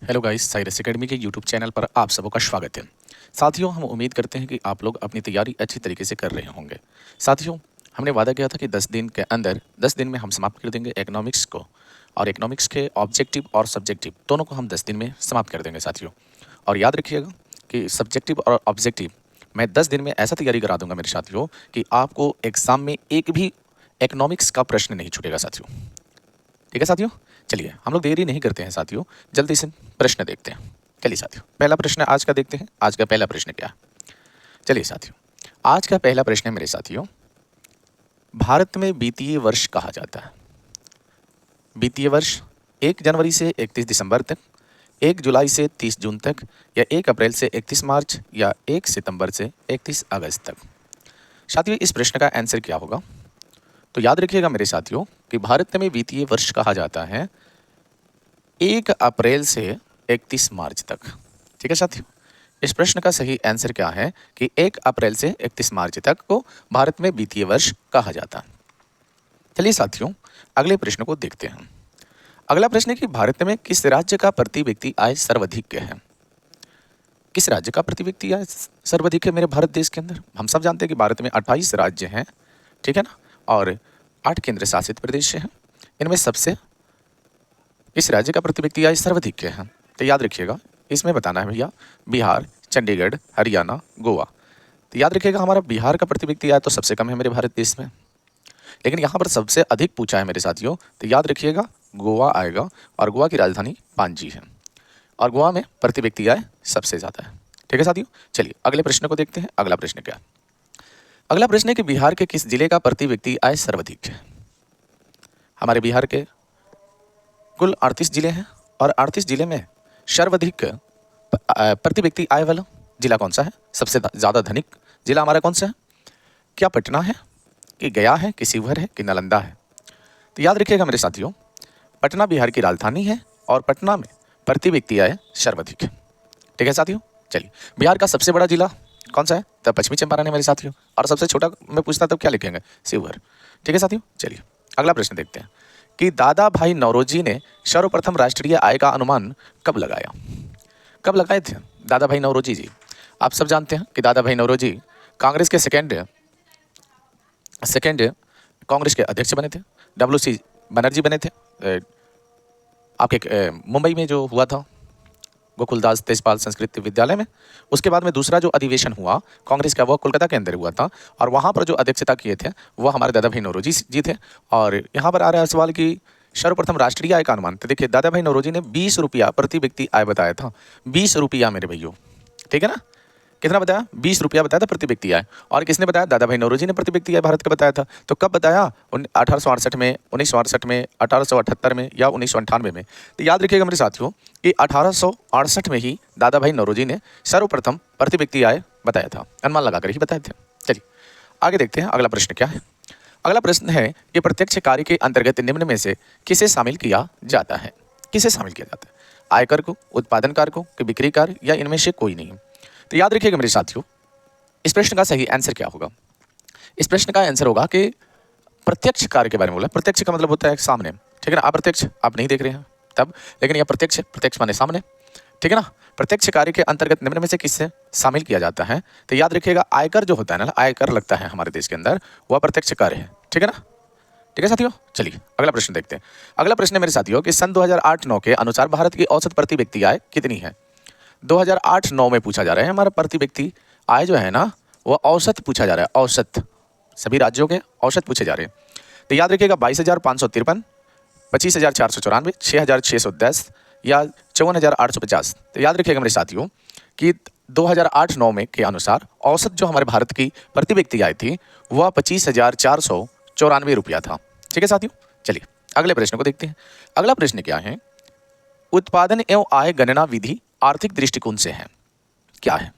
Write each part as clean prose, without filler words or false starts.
Hello guys, Cyrus academy के YouTube channel पर आप सबों का स्वागत है। साथियों, हम उम्मीद करते हैं कि आप लोग अपनी तैयारी अच्छी तरीके से कर रहे होंगे। साथियों, हमने वादा किया था कि 10 दिन के अंदर 10 दिन में हम समाप्त कर देंगे इकोनॉमिक्स को, और इकोनॉमिक्स के ऑब्जेक्टिव और सब्जेक्टिव दोनों को हम 10 दिन में समाप्त कर देंगे साथियों। और याद रखिएगा कि सब्जेक्टिव और ऑब्जेक्टिव मैं 10 दिन में ऐसा तैयारी करा दूंगा मेरे साथियों कि आपको एग्जाम में एक भी इकोनॉमिक्स का प्रश्न नहीं छूटेगा साथियों। ठीक है साथियों, चलिए हम लोग देरी नहीं करते हैं साथियों, जल्दी से प्रश्न देखते हैं। चलिए साथियों, पहला प्रश्न आज का देखते हैं। आज का पहला प्रश्न क्या है? चलिए साथियों, आज का पहला प्रश्न है मेरे साथियों, भारत में वित्तीय वर्ष कहा जाता है। वित्तीय वर्ष 1 जनवरी से 31 दिसंबर तक, 1 जुलाई से 30 जून तक, या 1 अप्रैल से 31 मार्च, या 1 सितंबर से 31 अगस्त तक। साथियों, इस प्रश्न का आंसर क्या होगा? तो याद रखिएगा मेरे साथियों कि भारत में वित्तीय वर्ष कहा जाता है 1 अप्रैल से 31 मार्च तक। ठीक है साथियों, इस प्रश्न का सही आंसर क्या है कि 1 अप्रैल से 31 मार्च तक को भारत में वित्तीय वर्ष कहा जाता है। चलिए साथियों, अगले प्रश्न को देखते हैं। अगला प्रश्न है कि भारत में किस राज्य का प्रति व्यक्ति आय सर्वाधिक है? किस राज्य का प्रति व्यक्ति आय सर्वाधिक है मेरे भारत देश के अंदर? हम सब जानते हैं कि भारत में 28 राज्य हैं, ठीक है ना, और 8 केंद्र शासित प्रदेश हैं। इनमें सबसे इस राज्य का प्रति व्यक्ति आय सर्वाधिक है। तो याद रखिएगा, इसमें बताना है भैया बिहार, चंडीगढ़, हरियाणा, गोवा। तो याद रखिएगा हमारा बिहार का प्रति व्यक्ति आय तो सबसे कम है मेरे भारत देश में, लेकिन यहाँ पर सबसे अधिक पूछा है मेरे साथियों। तो याद रखिएगा गोवा आएगा, और गोवा की राजधानी पांजी है, और गोवा में प्रति व्यक्ति आय सबसे ज़्यादा है। ठीक है साथियों, चलिए अगले प्रश्न को देखते हैं। अगला प्रश्न क्या है? अगला प्रश्न है कि बिहार के किस जिले का प्रति व्यक्ति आय सर्वाधिक है? हमारे बिहार के कुल 38 जिले हैं, और 38 जिले में सर्वाधिक प्रति व्यक्ति आय वाला जिला कौन सा है? सबसे ज़्यादा धनिक जिला हमारा कौन सा है? क्या पटना है, कि गया है, कि शिवहर है, कि नालंदा है? तो याद रखिएगा मेरे साथियों, पटना बिहार की राजधानी है, और पटना में प्रति व्यक्ति आय सर्वाधिक है। ठीक है साथियों, चलिए बिहार का सबसे बड़ा जिला कौन सा है? तब पश्चिमी चंपारण है मेरे साथियों, और सबसे छोटा मैं पूछता तब क्या लिखेंगे? शिवहर। ठीक है साथियों, चलिए अगला प्रश्न देखते हैं कि दादा भाई नौरोजी ने सर्वप्रथम राष्ट्रीय आय का अनुमान कब लगाया? कब लगाए थे दादा भाई नौरोजी जी? आप सब जानते हैं कि दादा भाई नौरोजी कांग्रेस के सेकेंड कांग्रेस के अध्यक्ष बने थे। WC बनर्जी बने थे आपके मुंबई में जो हुआ था गोकुलदास तेजपाल संस्कृत विद्यालय में। उसके बाद में दूसरा जो अधिवेशन हुआ कांग्रेस का, वह कोलकाता के अंदर हुआ था, और वहाँ पर जो अध्यक्षता किए थे वह हमारे दादा भाई नौरोजी जी थे। और यहाँ पर आ रहा है सवाल कि सर्वप्रथम राष्ट्रीय आय का अनुमान। तो देखिए दादा भाई नौरोजी ने 20 रुपया प्रति व्यक्ति आय बताया था। 20 रुपया मेरे भैया, ठीक है ना? कितना बताया? 20 रुपया बताया था प्रति व्यक्ति आय। और किसने बताया? दादा भाई नौरोजी ने प्रति व्यक्ति आय भारत का बताया था। तो कब बताया? 1868 में, 1968 में, 1878 में, या 1998 में? तो याद रखिएगा मेरे साथियों कि 1868 में ही दादा भाई नौरोजी ने सर्वप्रथम प्रति व्यक्ति आय बताया था, अनुमान लगाकर ही बताए थे। चलिए आगे देखते हैं अगला प्रश्न क्या है। अगला प्रश्न है कि प्रत्यक्ष कार्य के अंतर्गत निम्न में से किसे शामिल किया जाता है? किसे शामिल किया जाता है? आयकर को, उत्पादन कार्य को, कि बिक्री कार्य, या इनमें से कोई नहीं? तो याद रखिएगा मेरे साथियों, इस प्रश्न का सही आंसर क्या होगा? इस प्रश्न का आंसर होगा कि प्रत्यक्ष कार्य के बारे में बोला। प्रत्यक्ष का मतलब होता है सामने, ठीक है ना? अप्रत्यक्ष आप नहीं देख रहे हैं तब, लेकिन यह प्रत्यक्ष, प्रत्यक्ष माने सामने, ठीक है ना? प्रत्यक्ष कार्य के अंतर्गत निम्न में से किससे शामिल किया जाता है? तो याद रखिएगा आयकर जो होता है ना, आयकर लगता है हमारे देश के अंदर, वह प्रत्यक्ष कार्य है। ठीक है ना? ठीक है साथियों, चलिए अगला प्रश्न देखते हैं। अगला प्रश्न है मेरे साथियों कि सन 2008-9 के अनुसार भारत की औसत प्रति व्यक्ति आय कितनी है? 2008-9 में पूछा जा रहा है हमारा प्रति व्यक्ति आय जो है ना, वह औसत पूछा जा रहा है। औसत सभी राज्यों के औसत पूछे जा रहे हैं। तो याद रखिएगा 22,553, 25,494, 6,610, या 54,850। तो याद रखिएगा मेरे साथियों कि 2008-9 में के अनुसार औसत जो हमारे भारत की प्रति व्यक्ति आय थी वह 25,494 रुपया था। ठीक है साथियों, चलिए अगले प्रश्न को देखते हैं। अगला प्रश्न क्या है? उत्पादन एवं आय गणना विधि आर्थिक दृष्टिकोण से है क्या है?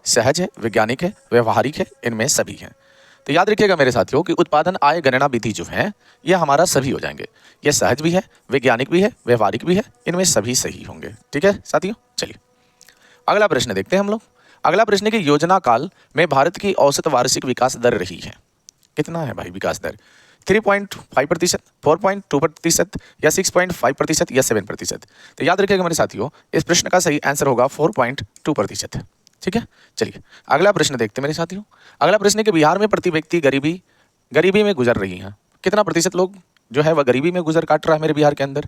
सहज है, वैज्ञानिक है, व्यवहारिक है, इनमें सभी है? तो याद रखिएगा मेरे साथियों कि उत्पादन आय गणना विधि जो है यह हमारा सभी हो जाएंगे। यह सहज भी है, वैज्ञानिक भी है, व्यवहारिक भी है, इनमें सभी सही होंगे। ठीक है साथियों, चलिए अगला प्रश्न देखते हैं हम लोग। अगला प्रश्न की योजना काल में भारत की औसत वार्षिक विकास दर रही है कितना है भाई? विकास दर 3.5%, 4.2% या 6.5% या 7%। तो याद रखिएगा मेरे साथियों, इस प्रश्न का सही आंसर होगा 4.2%। ठीक है, चलिए अगला प्रश्न देखते हैं मेरे साथियों। अगला प्रश्न है कि बिहार में प्रति व्यक्ति गरीबी में गुजर रही हैं। कितना प्रतिशत लोग जो है वह गरीबी में गुजर काट रहा है मेरे बिहार के अंदर?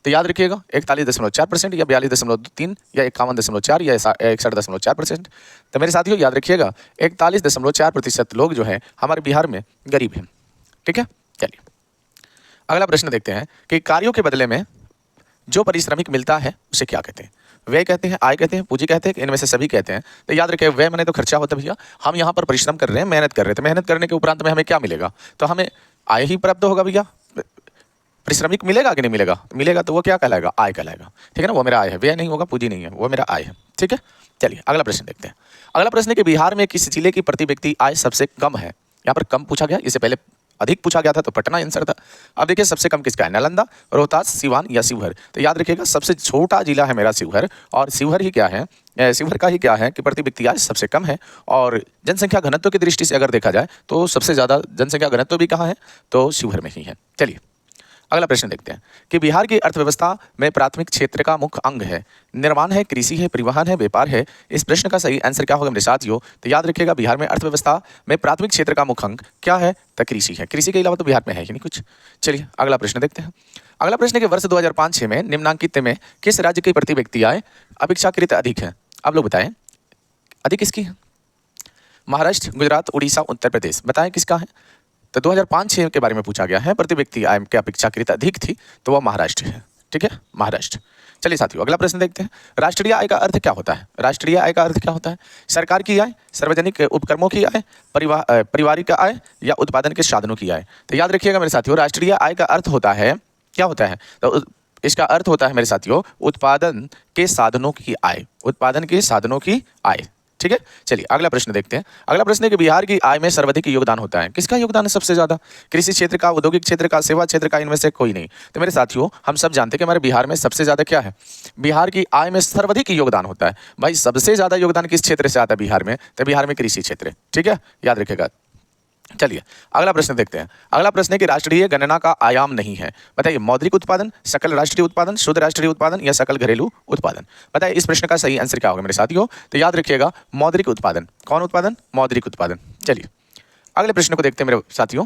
तो याद रखिएगा 41.4% या 42.3 या 51.4 या 61.4%। तो मेरे साथियों याद रखिएगा 41.4% लोग जो है हमारे बिहार में गरीब हैं। ठीक है, चलिए अगला प्रश्न देखते हैं कि कार्यों के बदले में जो पारिश्रमिक मिलता है उसे क्या कहते हैं? व्यय कहते हैं, आय कहते हैं, पूंजी कहते हैं, इनमें से सभी कहते हैं। तो याद रखिए व्यय मैंने तो खर्चा होता है भैया, हम यहाँ पर परिश्रम कर रहे हैं, मेहनत कर रहे थे, मेहनत करने के उपरांत में हमें क्या मिलेगा? तो हमें आय ही प्राप्त होगा भैया। पारिश्रमिक मिलेगा कि नहीं मिलेगा? मिलेगा तो वो क्या कहलाएगा? आय कहलाएगा। ठीक है ना, वो मेरा आय है, व्यय नहीं होगा, पूंजी नहीं है, वो मेरा आय है। ठीक है, चलिए अगला प्रश्न देखते हैं। अगला प्रश्न है कि बिहार में किस जिले की प्रति व्यक्ति आय सबसे कम है? यहाँ पर कम पूछा गया, इससे पहले अधिक पूछा गया था तो पटना आंसर था। अब देखिए सबसे कम किसका है? नालंदा, रोहतास, सिवान या शिवहर। तो याद रखिएगा सबसे छोटा जिला है मेरा शिवहर, और शिवहर ही क्या है, शिवहर का ही क्या है कि प्रति व्यक्ति आय सबसे कम है। और जनसंख्या घनत्व की दृष्टि से अगर देखा जाए तो सबसे ज़्यादा जनसंख्या घनत्व भी कहाँ है? तो शिवहर में ही है। चलिए अगला प्रश्न देखते हैं कि बिहार की अर्थव्यवस्था में प्राथमिक क्षेत्र का मुख्य अंग है, निर्माण है, कृषि है, परिवहन है, व्यापार है। इस प्रश्न का सही आंसर क्या होगा मेरे साथियों? तो याद रखिएगा बिहार में अर्थव्यवस्था में प्राथमिक क्षेत्र का मुख्य अंग क्या है? तो कृषि है। कृषि के अलावा तो बिहार में है ही नहीं कुछ। चलिए अगला प्रश्न देखते हैं। अगला प्रश्न है कि वर्ष 2005-6 में निम्नांकित में किस राज्य की प्रति व्यक्ति आय अपेक्षाकृत अधिक है? आप लोग बताएं, अधिक किसकी है? महाराष्ट्र, गुजरात, उड़ीसा, उत्तर प्रदेश। बताएं किसका है? तो 2005-6 के बारे में पूछा गया है, प्रति व्यक्ति आय के अपेक्षाकृत अधिक थी, तो वह महाराष्ट्र है। ठीक है, महाराष्ट्र। चलिए साथियों अगला प्रश्न देखते हैं। राष्ट्रीय आय का अर्थ क्या होता है? राष्ट्रीय आय का अर्थ क्या होता है? सरकार की आय, सार्वजनिक उपक्रमों की आय, पारिवारिक आय या उत्पादन के साधनों की आय। तो याद रखिएगा मेरे साथियों, राष्ट्रीय आय का अर्थ होता है, क्या होता है? तो इसका अर्थ होता है मेरे साथियों उत्पादन के साधनों की आय, उत्पादन के साधनों की आय। ठीक है, चलिए अगला प्रश्न देखते हैं। अगला प्रश्न है कि बिहार की आय में सर्वाधिक योगदान होता है, किसका योगदान है सबसे ज्यादा? कृषि क्षेत्र का, औद्योगिक क्षेत्र का, सेवा क्षेत्र का, इनमें से कोई नहीं। तो मेरे साथियों हम सब जानते हैं कि हमारे बिहार में सबसे ज्यादा क्या है? बिहार की आय में सर्वाधिक योगदान होता है। भाई सबसे ज्यादा योगदान किस क्षेत्र से आता है बिहार में? तो बिहार में कृषि क्षेत्र है। ठीक है, याद रखिएगा। चलिए अगला प्रश्न देखते हैं। अगला प्रश्न है कि राष्ट्रीय गणना का आयाम नहीं है। बताइए मौद्रिक उत्पादन, सकल राष्ट्रीय उत्पादन, शुद्ध राष्ट्रीय उत्पादन या सकल घरेलू उत्पादन। बताइए इस प्रश्न का सही आंसर क्या होगा मेरे साथियों? तो याद रखिएगा मौद्रिक उत्पादन। कौन उत्पादन? मौद्रिक उत्पादन। चलिए अगले प्रश्न को देखते हैं मेरे साथियों।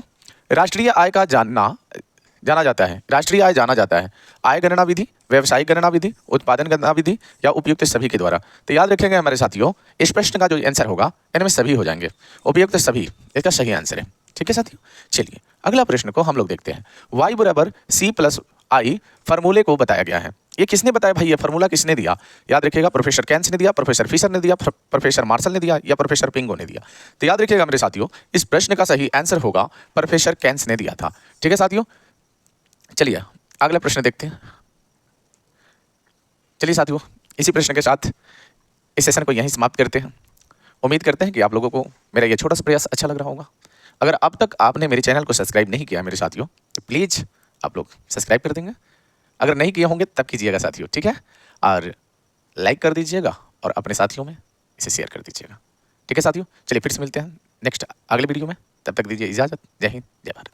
राष्ट्रीय आय का जाना जाता है, राष्ट्रीय आय जाना जाता है आय गणना विधि, व्यवसायिक गणना विधि, उत्पादन गणना विधि या उपयुक्त सभी के द्वारा। तो याद रखेंगे हमारे साथियों इस प्रश्न का जो आंसर होगा इनमें सभी हो जाएंगे, उपयुक्त सभी इसका सही आंसर है। ठीक है साथियों, चलिए अगला प्रश्न को हम लोग देखते हैं। y बराबर C+I फार्मूले को बताया गया है। ये किसने बताया भाई? ये फार्मूला किसने दिया? याद रखिएगा प्रोफेसर कैन्स ने दिया, प्रोफेसर फिशर ने दिया, प्रोफेसर मार्शल ने दिया या प्रोफेसर पिंगो ने दिया। तो याद रखिएगा मेरे साथियों इस प्रश्न का सही आंसर होगा प्रोफेसर कैन्स ने दिया था। ठीक है साथियों, चलिए अगला प्रश्न देखते हैं। चलिए साथियों इसी प्रश्न के साथ इस सेशन को यहीं समाप्त करते हैं। उम्मीद करते हैं कि आप लोगों को मेरा यह छोटा सा प्रयास अच्छा लग रहा होगा। अगर अब तक आपने मेरे चैनल को सब्सक्राइब नहीं किया मेरे साथियों तो प्लीज़ आप लोग सब्सक्राइब कर देंगे। अगर नहीं किए होंगे तब कीजिएगा साथियों। ठीक है, और लाइक कर दीजिएगा और अपने साथियों में इसे शेयर कर दीजिएगा। ठीक है साथियों, चलिए फिर से मिलते हैं नेक्स्ट अगले वीडियो में। तब तक दीजिए इजाज़त। जय हिंद, जय भारत।